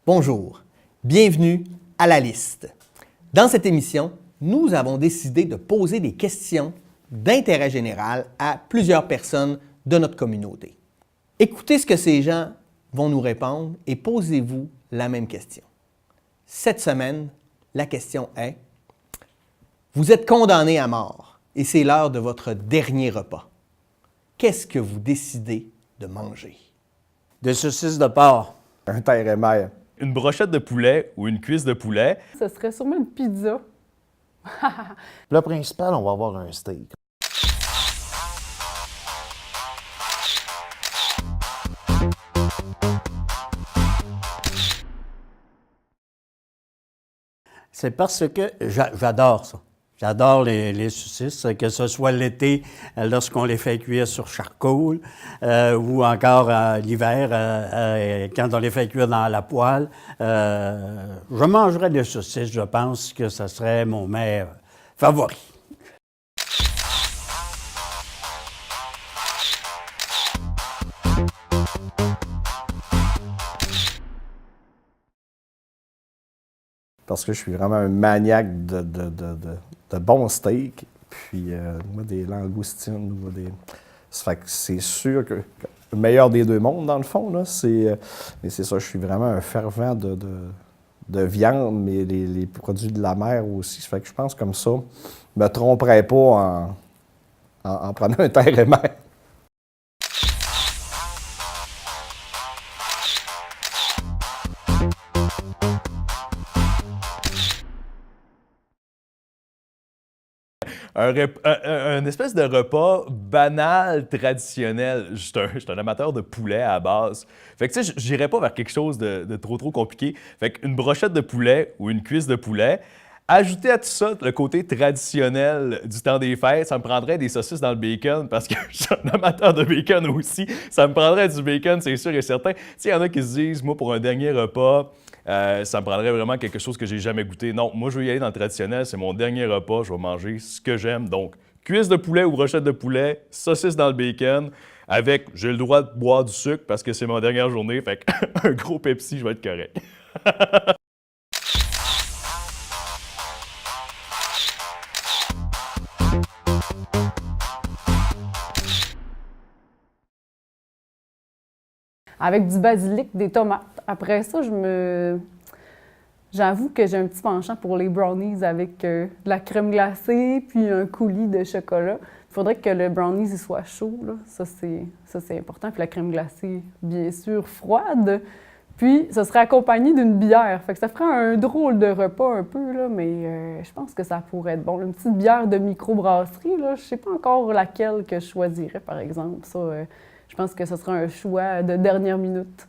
Bonjour, bienvenue à La Liste. Dans cette émission, nous avons décidé de poser des questions d'intérêt général à plusieurs personnes de notre communauté. Écoutez ce que ces gens vont nous répondre et posez-vous la même question. Cette semaine, la question est: vous êtes condamné à mort et c'est l'heure de votre dernier repas. Qu'est-ce que vous décidez de manger? Des saucisses de porc. Un terre et mer. Une brochette de poulet ou une cuisse de poulet. Ce serait sûrement une pizza. Le principal, on va avoir un steak. C'est parce que j'adore ça. J'adore les saucisses, que ce soit l'été, lorsqu'on les fait cuire sur charcoal, ou encore l'hiver, quand on les fait cuire dans la poêle. Je mangerais des saucisses, je pense que ce serait mon mets favori. Parce que je suis vraiment un maniaque de bons steaks. Puis, moi, des langoustines. Ça fait que c'est sûr que le meilleur des deux mondes, dans le fond, là, mais c'est ça, je suis vraiment un fervent de viande, mais les produits de la mer aussi. Ça fait que je pense comme ça, je ne me tromperais pas en prenant un terre et mer. Un espèce de repas banal, traditionnel. Je suis un amateur de poulet à la base. Fait que tu sais, j'irais pas vers quelque chose de trop compliqué. Fait qu'une brochette de poulet ou une cuisse de poulet, ajouter à tout ça le côté traditionnel du temps des fêtes, ça me prendrait des saucisses dans le bacon parce que je suis un amateur de bacon aussi. Ça me prendrait du bacon, c'est sûr et certain. Tu sais, il y en a qui se disent, moi, pour un dernier repas, ça me prendrait vraiment quelque chose que j'ai jamais goûté. Non, moi, je veux y aller dans le traditionnel. C'est mon dernier repas. Je vais manger ce que j'aime. Donc, cuisse de poulet ou brochette de poulet, saucisse dans le bacon, avec, j'ai le droit de boire du sucre parce que c'est ma dernière journée. Fait qu'un gros Pepsi, je vais être correct. Avec du basilic, des tomates. Après ça, j'avoue que j'ai un petit penchant pour les brownies avec de la crème glacée puis un coulis de chocolat. Il faudrait que le brownies il soit chaud, là. Ça, c'est important. Puis la crème glacée, bien sûr, froide. Puis, ça serait accompagné d'une bière. Fait que ça ferait un drôle de repas un peu, là, mais je pense que ça pourrait être bon. Une petite bière de microbrasserie, là, je sais pas encore laquelle que je choisirais, par exemple. Ça, je pense que ce serait un choix de dernière minute.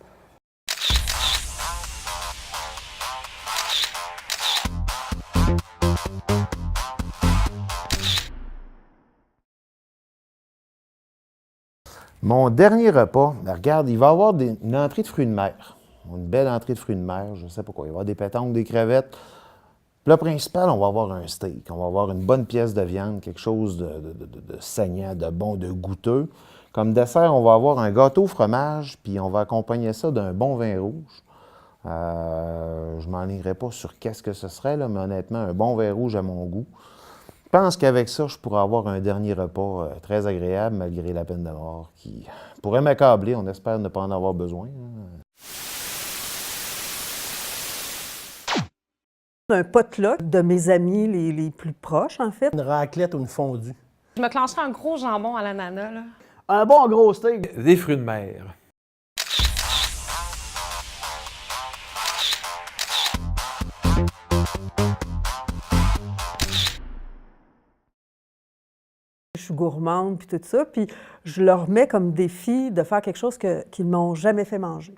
Mon dernier repas, regarde, il va y avoir une entrée de fruits de mer. Une belle entrée de fruits de mer, je ne sais pas quoi. Il va y avoir des pétanques, des crevettes. Le principal, on va avoir un steak. On va avoir une bonne pièce de viande, quelque chose de saignant, de bon, de goûteux. Comme dessert, on va avoir un gâteau au fromage, puis on va accompagner ça d'un bon vin rouge. Je ne m'enlignerai pas sur qu'est-ce que ce serait, là, mais honnêtement, un bon vin rouge à mon goût. Je pense qu'avec ça, je pourrais avoir un dernier repas très agréable, malgré la peine de mort, qui pourrait m'accabler. On espère ne pas en avoir besoin. Un potluck de mes amis les plus proches, en fait. Une raclette ou une fondue. Je me clencherais un gros jambon à l'ananas, là. Un bon gros steak. Des fruits de mer. Je suis gourmande, puis tout ça, puis je leur mets comme défi de faire quelque chose qu'ils ne m'ont jamais fait manger.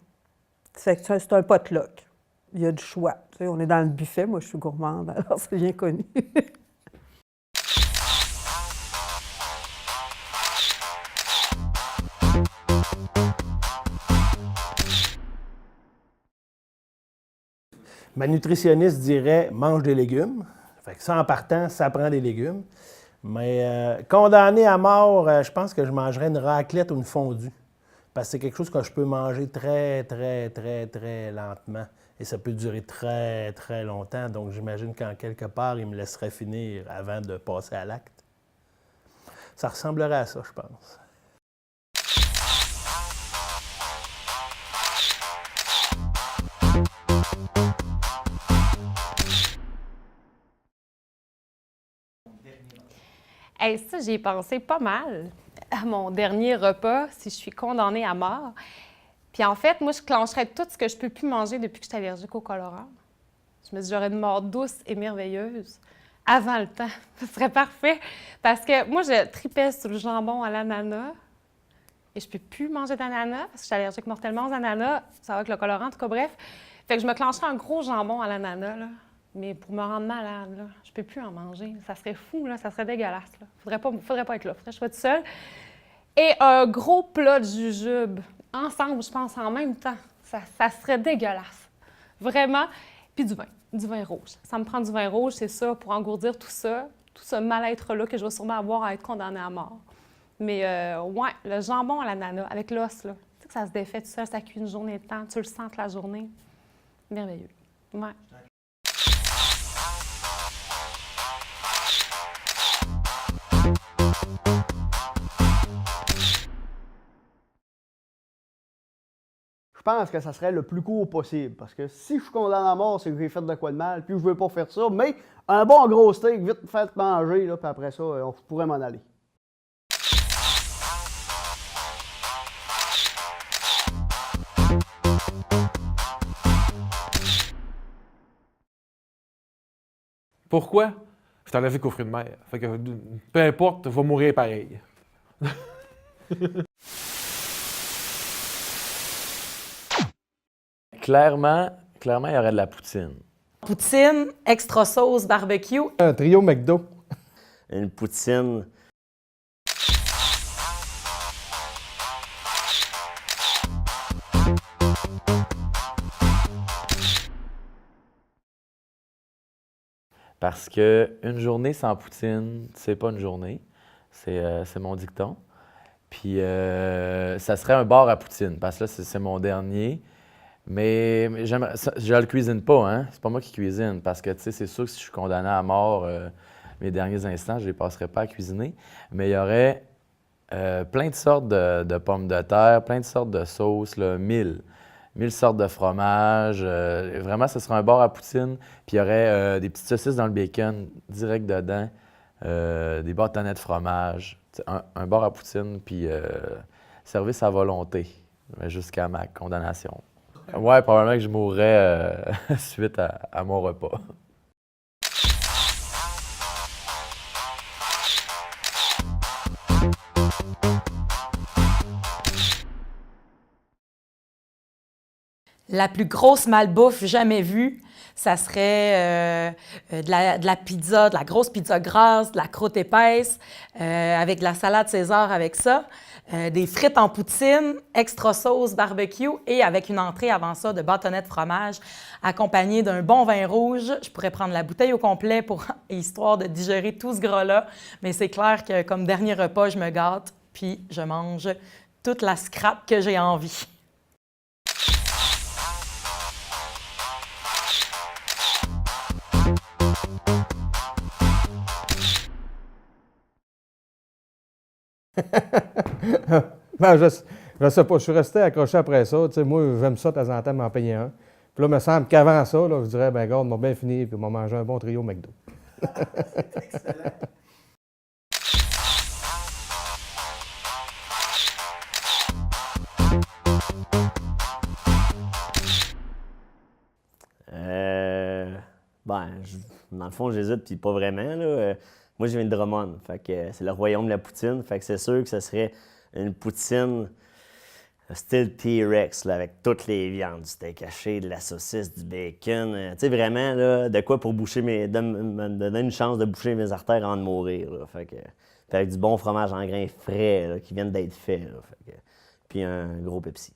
C'est un potluck. Il y a du choix. Tu sais, on est dans le buffet, moi je suis gourmande, alors c'est bien connu. Ma nutritionniste dirait mange des légumes. Fait que ça, en partant, ça prend des légumes. Mais condamné à mort, je pense que je mangerais une raclette ou une fondue. Parce que c'est quelque chose que je peux manger très, très, très, très lentement. Et ça peut durer très, très longtemps. Donc, j'imagine qu'en quelque part, il me laisserait finir avant de passer à l'acte. Ça ressemblerait à ça, je pense. Hey, ça, j'y ai pensé pas mal à mon dernier repas, si je suis condamnée à mort. Puis en fait, moi, je clencherais tout ce que je peux plus manger depuis que je suis allergique au colorant. Je me dis, j'aurais une mort douce et merveilleuse avant le temps. Ce serait parfait. Parce que moi, je tripais sur le jambon à l'ananas et je peux plus manger d'ananas parce que je suis allergique mortellement aux ananas. Ça va avec le colorant, en tout cas, bref. Fait que je me clencherais un gros jambon à l'ananas, là. Mais pour me rendre malade, là, je peux plus en manger. Ça serait fou, là, ça serait dégueulasse. Là. Faudrait pas être là, faudrait que je sois toute seule. Et un gros plat de jujube, ensemble, je pense, en même temps. Ça serait dégueulasse. Vraiment. Puis du vin rouge. Ça me prend du vin rouge, c'est ça, pour engourdir tout ce mal-être-là que je vais sûrement avoir à être condamnée à mort. Mais ouais, le jambon à l'ananas, avec l'os, là, tu sais que ça se défait tout seul, ça cuit une journée de temps, tu le sens toute la journée. Merveilleux. Ouais. Je pense que ça serait le plus court possible. Parce que si je suis condamné à mort, c'est que j'ai fait de quoi de mal, puis je veux pas faire ça. Mais un bon gros steak, vite fait manger, là, puis après ça, on pourrait m'en aller. Pourquoi? Je suis allergique aux fruits de mer. Fait que peu importe, je vais mourir pareil. Clairement, il y aurait de la poutine. Poutine, extra sauce, barbecue. Un trio McDo. Une poutine. Parce que une journée sans poutine, c'est pas une journée. C'est mon dicton. Puis ça serait un bar à poutine, parce que là, c'est mon dernier. Mais je le cuisine pas, hein? C'est pas moi qui cuisine, parce que, tu sais, c'est sûr que si je suis condamné à mort, mes derniers instants, je les passerai pas à cuisiner. Mais il y aurait plein de sortes de pommes de terre, plein de sortes de sauces, là, 1000 sortes de fromages. Vraiment, ce serait un bar à poutine. Puis il y aurait des petites saucisses dans le bacon direct dedans, des bâtonnets de fromage. Un bar à poutine, puis service à volonté, jusqu'à ma condamnation. Ouais, probablement que je mourrais suite à mon repas. La plus grosse malbouffe jamais vue, ça serait de la pizza, de la grosse pizza grasse, de la croûte épaisse, avec de la salade César avec ça, des frites en poutine, extra sauce barbecue et avec une entrée avant ça de bâtonnets de fromage accompagné d'un bon vin rouge. Je pourrais prendre la bouteille au complet histoire de digérer tout ce gras-là, mais c'est clair que comme dernier repas, je me gâte puis je mange toute la scrap que j'ai envie. Ben, je sais pas, je suis resté accroché après ça. Tu sais, moi, j'aime ça de temps en temps m'en payer un. Puis là, il me semble qu'avant ça, là, je dirais, ben regarde, on va bien finir, puis on va manger un bon trio McDo. C'est excellent. Dans le fond, j'hésite, puis pas vraiment, là. Moi, je viens de Drummond, fait que c'est le royaume de la poutine, fait que c'est sûr que ce serait une poutine style T-Rex, là, avec toutes les viandes, du steak haché, de la saucisse, du bacon, tu sais, vraiment, là, de quoi pour me donner une chance de boucher mes artères avant de mourir, là, fait que, puis avec du bon fromage en grains frais, là, qui viennent d'être faits, là, fait que, puis un gros Pepsi.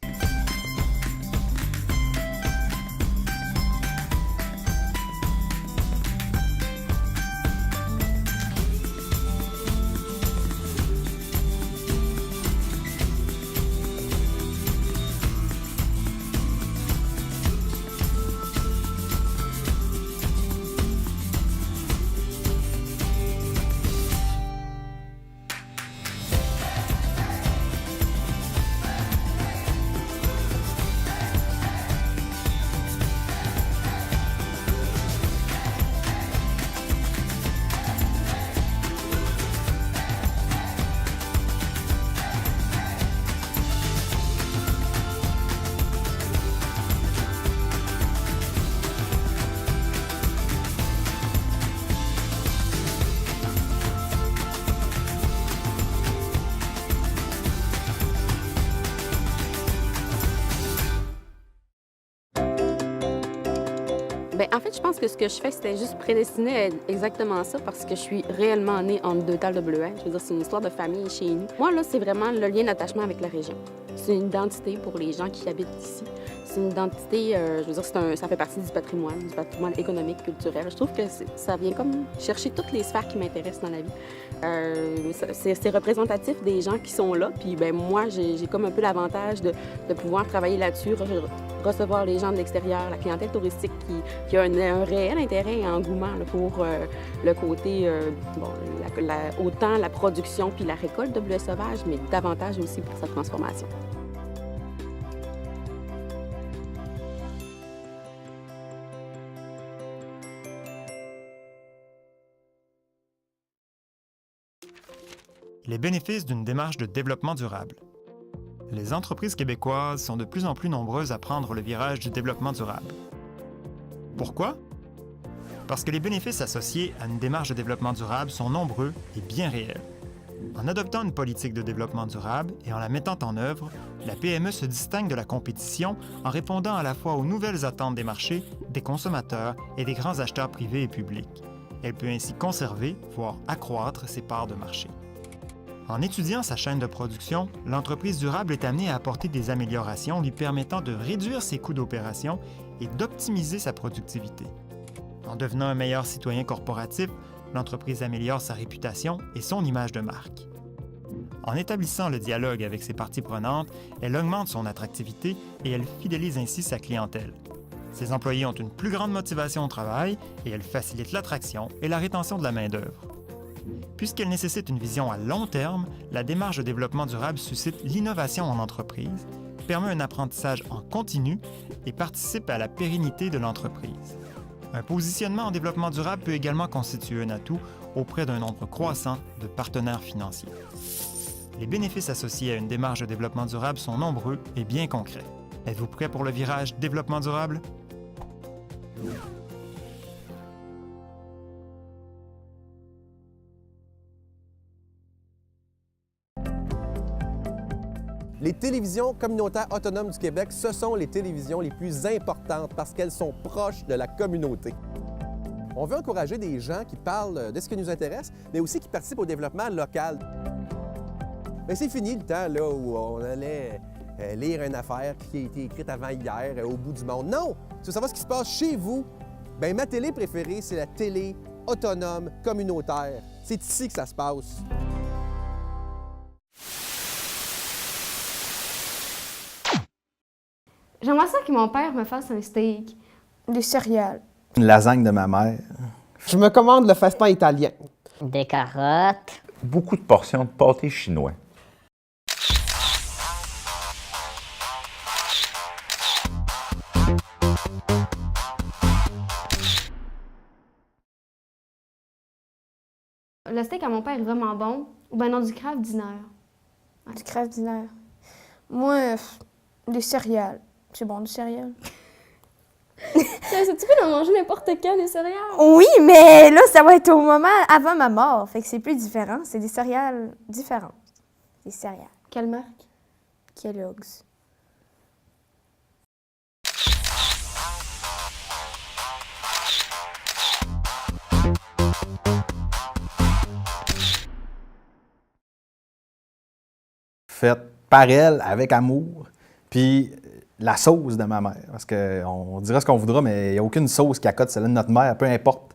Bien, en fait, je pense que ce que je fais, c'était juste prédestiné à être exactement ça parce que je suis réellement née entre deux tables de bleuets. Je veux dire, c'est une histoire de famille chez nous. Moi, là, c'est vraiment le lien d'attachement avec la région. C'est une identité pour les gens qui habitent ici. C'est une identité, je veux dire, ça fait partie du patrimoine économique, culturel. Je trouve que ça vient comme chercher toutes les sphères qui m'intéressent dans la vie. C'est représentatif des gens qui sont là. Puis, ben moi, j'ai comme un peu l'avantage de pouvoir travailler là-dessus, recevoir les gens de l'extérieur, la clientèle touristique qui a un réel intérêt et engouement là, pour le côté, autant la production puis la récolte de bleuets sauvages, mais davantage aussi pour sa transformation. Les bénéfices d'une démarche de développement durable. Les entreprises québécoises sont de plus en plus nombreuses à prendre le virage du développement durable. Pourquoi? Parce que les bénéfices associés à une démarche de développement durable sont nombreux et bien réels. En adoptant une politique de développement durable et en la mettant en œuvre, la PME se distingue de la compétition en répondant à la fois aux nouvelles attentes des marchés, des consommateurs et des grands acheteurs privés et publics. Elle peut ainsi conserver, voire accroître ses parts de marché. En étudiant sa chaîne de production, l'entreprise durable est amenée à apporter des améliorations lui permettant de réduire ses coûts d'opération et d'optimiser sa productivité. En devenant un meilleur citoyen corporatif, l'entreprise améliore sa réputation et son image de marque. En établissant le dialogue avec ses parties prenantes, elle augmente son attractivité et elle fidélise ainsi sa clientèle. Ses employés ont une plus grande motivation au travail et elle facilite l'attraction et la rétention de la main-d'œuvre. Puisqu'elle nécessite une vision à long terme, la démarche de développement durable suscite l'innovation en entreprise, permet un apprentissage en continu et participe à la pérennité de l'entreprise. Un positionnement en développement durable peut également constituer un atout auprès d'un nombre croissant de partenaires financiers. Les bénéfices associés à une démarche de développement durable sont nombreux et bien concrets. Êtes-vous prêt pour le virage développement durable? Les télévisions communautaires autonomes du Québec, ce sont les télévisions les plus importantes parce qu'elles sont proches de la communauté. On veut encourager des gens qui parlent de ce qui nous intéresse, mais aussi qui participent au développement local. Mais c'est fini le temps là, où on allait lire une affaire qui a été écrite avant hier au bout du monde. Non! Tu veux savoir ce qui se passe chez vous? Bien, ma télé préférée, c'est la télé autonome communautaire. C'est ici que ça se passe. J'aimerais ça que mon père me fasse un steak, des céréales. Une lasagne de ma mère. Je me commande le festin italien. Des carottes. Beaucoup de portions de pâté chinois. Le steak à mon père est vraiment bon. Ou bien non, du Kraft Dinner. Ouais. Du Kraft Dinner. Moi, des céréales. C'est bon, du céréales. Tu peux en manger n'importe quand, des céréales? Oui, mais là, ça va être au moment avant ma mort. Fait que c'est plus différent. C'est des céréales différentes. Des céréales. Quelle marque? Kellogg's. Faite par elle, avec amour, puis la sauce de ma mère. Parce qu'on dira ce qu'on voudra, mais il n'y a aucune sauce qui accote celle de notre mère, peu importe.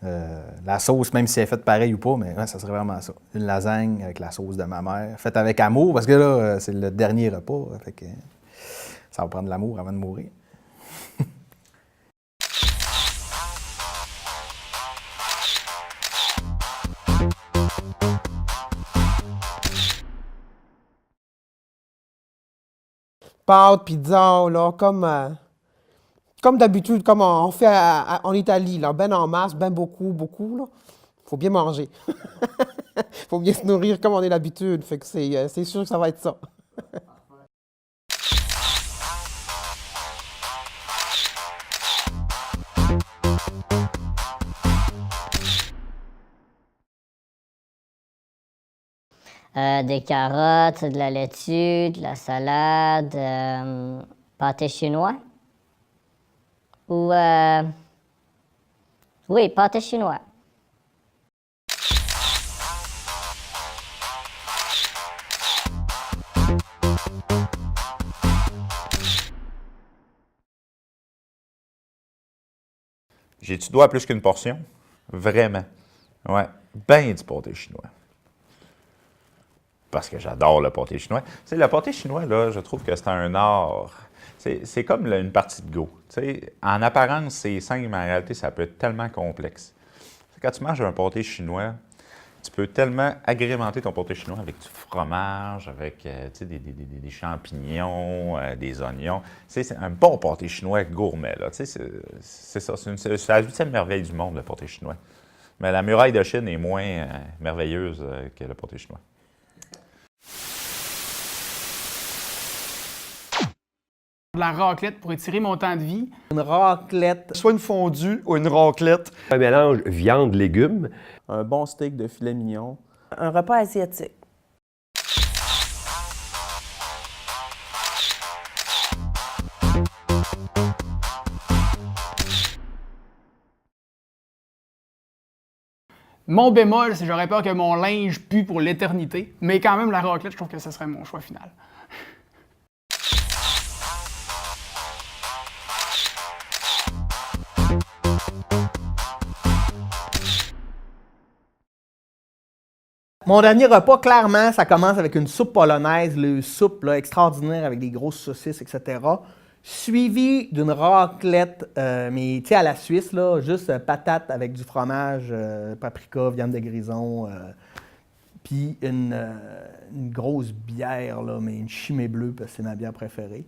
La sauce, même si elle est faite pareil ou pas, mais ouais, ça serait vraiment ça. Une lasagne avec la sauce de ma mère, faite avec amour, parce que là, c'est le dernier repas. Fait que ça va prendre l'amour avant de mourir. Pâtes, pizza, là, comme d'habitude, comme on fait en Italie, là, ben en masse, ben beaucoup, là. Faut bien manger. Faut bien se nourrir comme on est l'habitude, fait que c'est sûr que ça va être ça. Des carottes, de la laitue, de la salade, pâté chinois ou Oui, pâté chinois. J'ai-tu droit à plus qu'une portion? Vraiment. Ouais. Ben du pâté chinois. Parce que j'adore le pâté chinois. Tu sais, le pâté chinois, là, je trouve que c'est un art. C'est comme une partie de Go. Tu sais, en apparence, c'est simple, mais en réalité, ça peut être tellement complexe. Quand tu manges un pâté chinois, tu peux tellement agrémenter ton pâté chinois avec du fromage, avec tu sais, des champignons, des oignons. Tu sais, c'est un bon pâté chinois gourmet. Là. Tu sais, c'est ça. C'est la 8e merveille du monde, le pâté chinois. Mais la muraille de Chine est moins merveilleuse que le pâté chinois. De la raclette pour étirer mon temps de vie. Une raclette. Soit une fondue ou une raclette. Un mélange viande-légumes. Un bon steak de filet mignon. Un repas asiatique. Mon bémol, c'est que j'aurais peur que mon linge pue pour l'éternité. Mais quand même, la raclette, je trouve que ce serait mon choix final. Mon dernier repas, clairement, ça commence avec une soupe polonaise, le soupe là, extraordinaire avec des grosses saucisses, etc. Suivi d'une raclette, mais tu sais, à la Suisse, là, juste patates avec du fromage, paprika, viande de grison, puis une grosse bière, là, mais une Chimay bleue, parce que c'est ma bière préférée.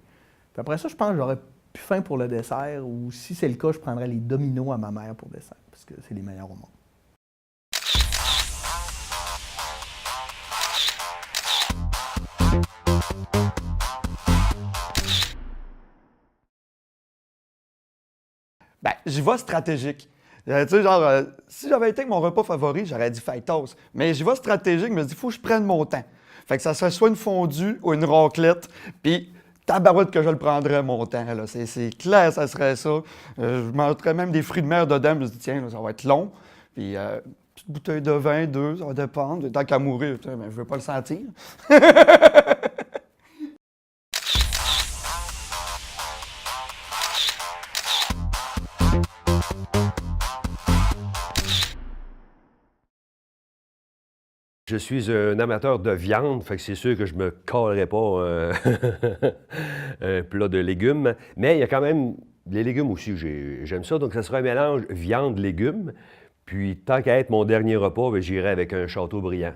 Puis après ça, je pense que j'aurais plus faim pour le dessert, ou si c'est le cas, je prendrais les dominos à ma mère pour dessert, parce que c'est les meilleurs au monde. Ben, j'y vais stratégique. Tu sais, genre, si j'avais été avec mon repas favori, j'aurais dit fajitas. Mais j'y vais stratégique, je me dis, il faut que je prenne mon temps. Fait que ça serait soit une fondue ou une raclette, puis tabarouette que je le prendrais mon temps. Là. C'est clair, ça serait ça. Je mettrais même des fruits de mer dedans, je me dis, tiens, là, ça va être long. Puis, petite bouteille de vin, 2, ça va dépendre. Tant qu'à mourir, ben, je veux pas le sentir. Je suis un amateur de viande, fait que c'est sûr que je me calerais pas un plat de légumes. Mais il y a quand même les légumes aussi, j'aime ça. Donc, ça sera un mélange viande-légumes. Puis, tant qu'à être mon dernier repas, j'irai avec un Châteaubriand.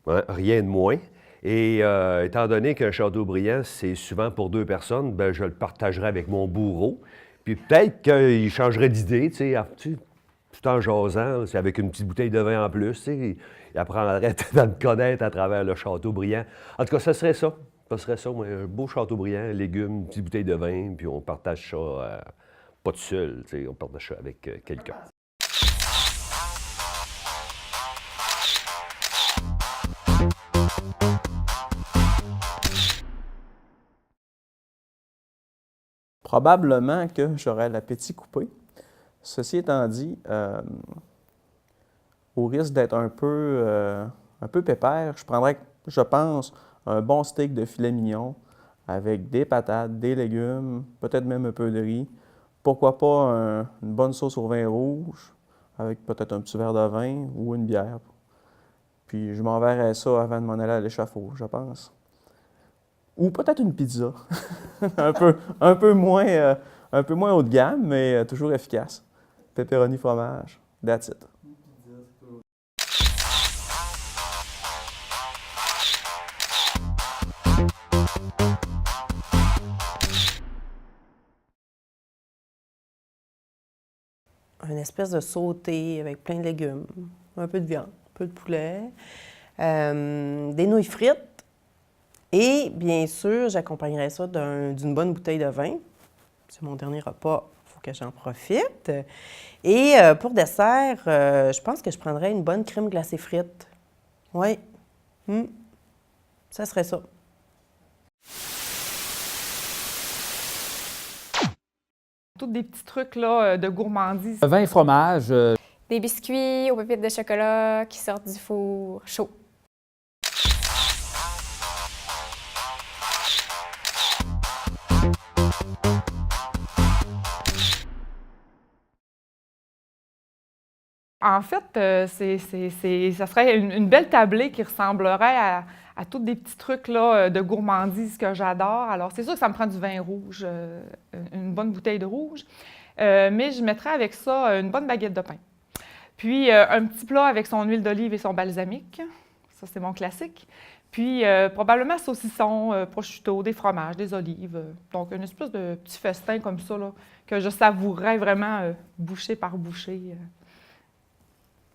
Hein, rien de moins. Et étant donné qu'un Châteaubriand, c'est souvent pour 2 personnes, ben, je le partagerai avec mon bourreau. Puis peut-être qu'il changerait d'idée, tu sais, tout en jasant, c'est avec une petite bouteille de vin en plus, tu sais. Il apprendrait à me connaître à travers le Châteaubriand. En tout cas, ça serait ça. Ça serait ça, moi, un beau Châteaubriand, légumes, une petite bouteille de vin, puis on partage ça, pas tout seul, tu sais, on partage ça avec quelqu'un. Probablement que j'aurais l'appétit coupé. Ceci étant dit, au risque d'être un peu pépère, je prendrais, je pense, un bon steak de filet mignon avec des patates, des légumes, peut-être même un peu de riz. Pourquoi pas une bonne sauce au vin rouge avec peut-être un petit verre de vin ou une bière. Puis je m'enverrais ça avant de m'en aller à l'échafaud, je pense. Ou peut-être une pizza, un peu moins haut de gamme, mais toujours efficace. Pepperoni, fromage, that's it. Une espèce de sauté avec plein de légumes, un peu de viande, un peu de poulet, des nouilles frites et bien sûr, j'accompagnerais ça d'une bonne bouteille de vin. C'est mon dernier repas, il faut que j'en profite. Et pour dessert, je pense que je prendrais une bonne crème glacée frite. Oui, ça serait ça. Tous des petits trucs là, de gourmandise. Vin et fromage. Des biscuits aux pépites de chocolat qui sortent du four chaud. En fait, ça serait une belle tablée qui ressemblerait à tous des petits trucs là, de gourmandise que j'adore. Alors, c'est sûr que ça me prend du vin rouge, une bonne bouteille de rouge, mais je mettrais avec ça une bonne baguette de pain. Puis, un petit plat avec son huile d'olive et son balsamique. Ça, c'est mon classique. Puis, probablement saucisson, prosciutto, des fromages, des olives. Donc, une espèce de petit festin comme ça là, que je savourerais vraiment bouchée par bouchée.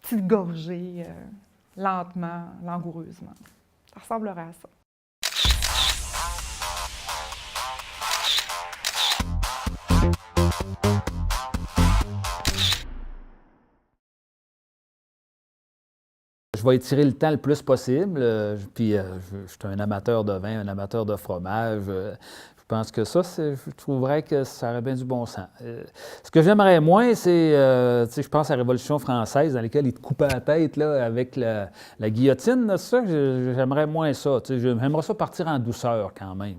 Petite gorgée, lentement, langoureusement. Ça ressemblerait à ça. Je vais étirer le temps le plus possible. Puis, je suis un amateur de vin, un amateur de fromage. Je pense que ça, je trouverais que ça aurait bien du bon sens. Ce que j'aimerais moins, c'est, je pense à la Révolution française, dans laquelle ils te coupaient la tête là, avec la guillotine. Là, ça, j'aimerais moins ça. J'aimerais ça partir en douceur quand même.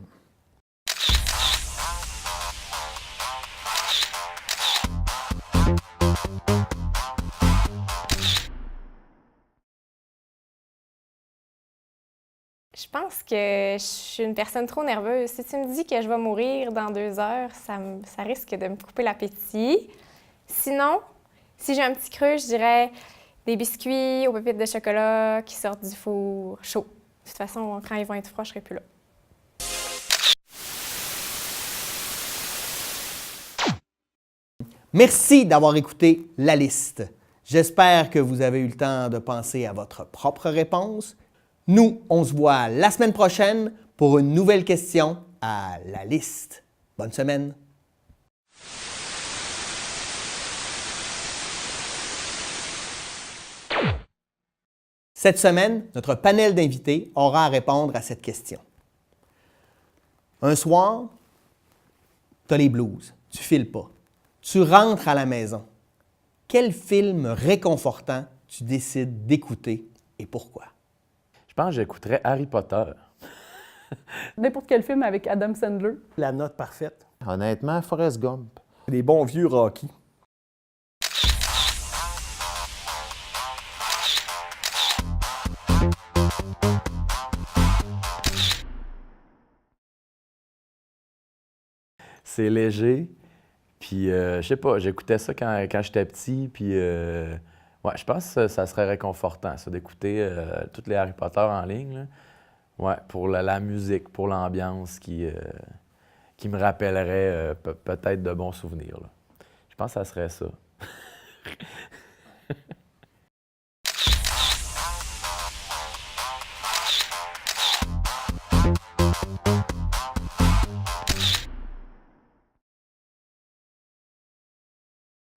Je pense que je suis une personne trop nerveuse. Si tu me dis que je vais mourir dans 2 heures, ça risque de me couper l'appétit. Sinon, si j'ai un petit creux, je dirais des biscuits aux pépites de chocolat qui sortent du four chaud. De toute façon, quand ils vont être froids, je ne serai plus là. Merci d'avoir écouté la liste. J'espère que vous avez eu le temps de penser à votre propre réponse. Nous, on se voit la semaine prochaine pour une nouvelle question à la liste. Bonne semaine! Cette semaine, notre panel d'invités aura à répondre à cette question. Un soir, tu as les blues, tu files pas. Tu rentres à la maison. Quel film réconfortant tu décides d'écouter et pourquoi? Je pense que j'écouterais Harry Potter. N'importe quel film avec Adam Sandler. La note parfaite. Honnêtement, Forrest Gump. Les bons vieux Rocky. C'est léger. Puis, je sais pas, j'écoutais ça quand j'étais petit. Puis, ouais, je pense que ça serait réconfortant, ça, d'écouter tous les Harry Potter en ligne. Là. Ouais, pour la musique, pour l'ambiance qui me rappellerait peut-être de bons souvenirs. Là. Je pense que ça serait ça.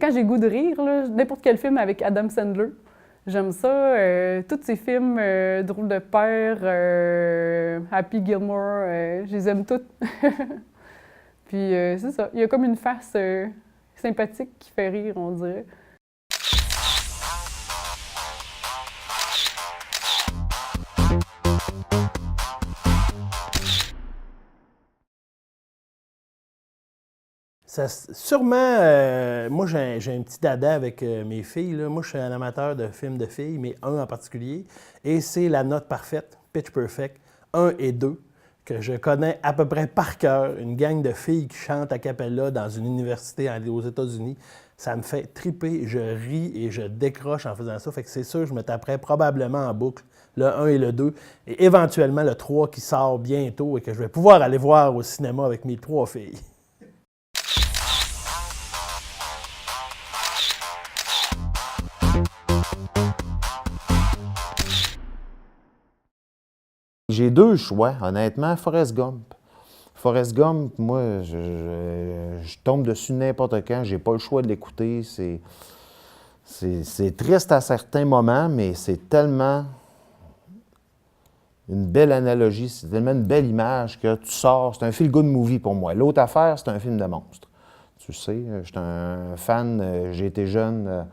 Quand j'ai goût de rire, n'importe quel film avec Adam Sandler, j'aime ça. Tous ces films, Drôle de père, Happy Gilmore, je les aime toutes. Puis c'est ça, il y a comme une face sympathique qui fait rire, on dirait. Sûrement, moi j'ai un petit dada avec mes filles. Là. Moi je suis un amateur de films de filles, mais un en particulier. Et c'est La note parfaite, Pitch Perfect, 1 et 2, que je connais à peu près par cœur. Une gang de filles qui chantent a cappella dans une université aux États-Unis. Ça me fait triper, je ris et je décroche en faisant ça. Fait que c'est sûr, je me taperais probablement en boucle le 1 et le 2, et éventuellement le 3 qui sort bientôt et que je vais pouvoir aller voir au cinéma avec mes 3 filles. J'ai 2 choix, honnêtement. Forrest Gump. Forrest Gump, moi, je tombe dessus n'importe quand. J'ai pas le choix de l'écouter. C'est triste à certains moments, mais c'est tellement une belle analogie, c'est tellement une belle image que tu sors. C'est un feel-good movie pour moi. L'autre affaire, c'est un film de monstre. Tu sais, j'étais un fan, j'ai été jeune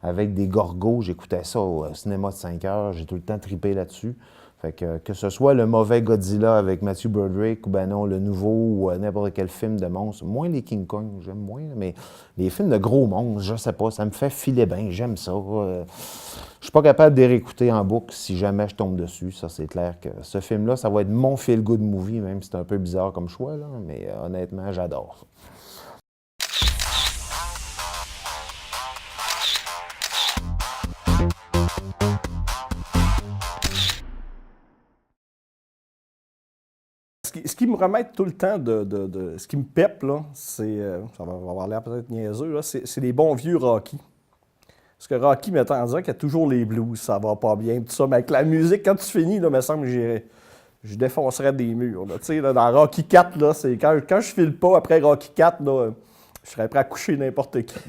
avec des Gorgos, j'écoutais ça au cinéma de 5 heures, j'ai tout le temps trippé là-dessus. Fait que ce soit le mauvais Godzilla avec Matthew Broderick ou ben non, le nouveau ou n'importe quel film de monstre, moins les King Kong, j'aime moins, mais les films de gros monstres, je sais pas, ça me fait filer bien, j'aime ça. Je suis pas capable de les réécouter en boucle si jamais je tombe dessus, ça c'est clair que ce film-là, ça va être mon feel-good movie, même si c'est un peu bizarre comme choix, là, mais honnêtement, j'adore. Ce qui me remet tout le temps ce qui me pèpe, là, c'est, ça va avoir l'air peut-être niaiseux, là, c'est les bons vieux Rocky. Parce que Rocky, m'étant dit qu'il y a toujours les blues, ça va pas bien, tout ça, mais avec la musique, quand tu finis, là, me semble que je défoncerais des murs. Là. Tu sais, là, dans Rocky 4, là, c'est quand je file pas après Rocky 4, là, je serais prêt à coucher n'importe qui.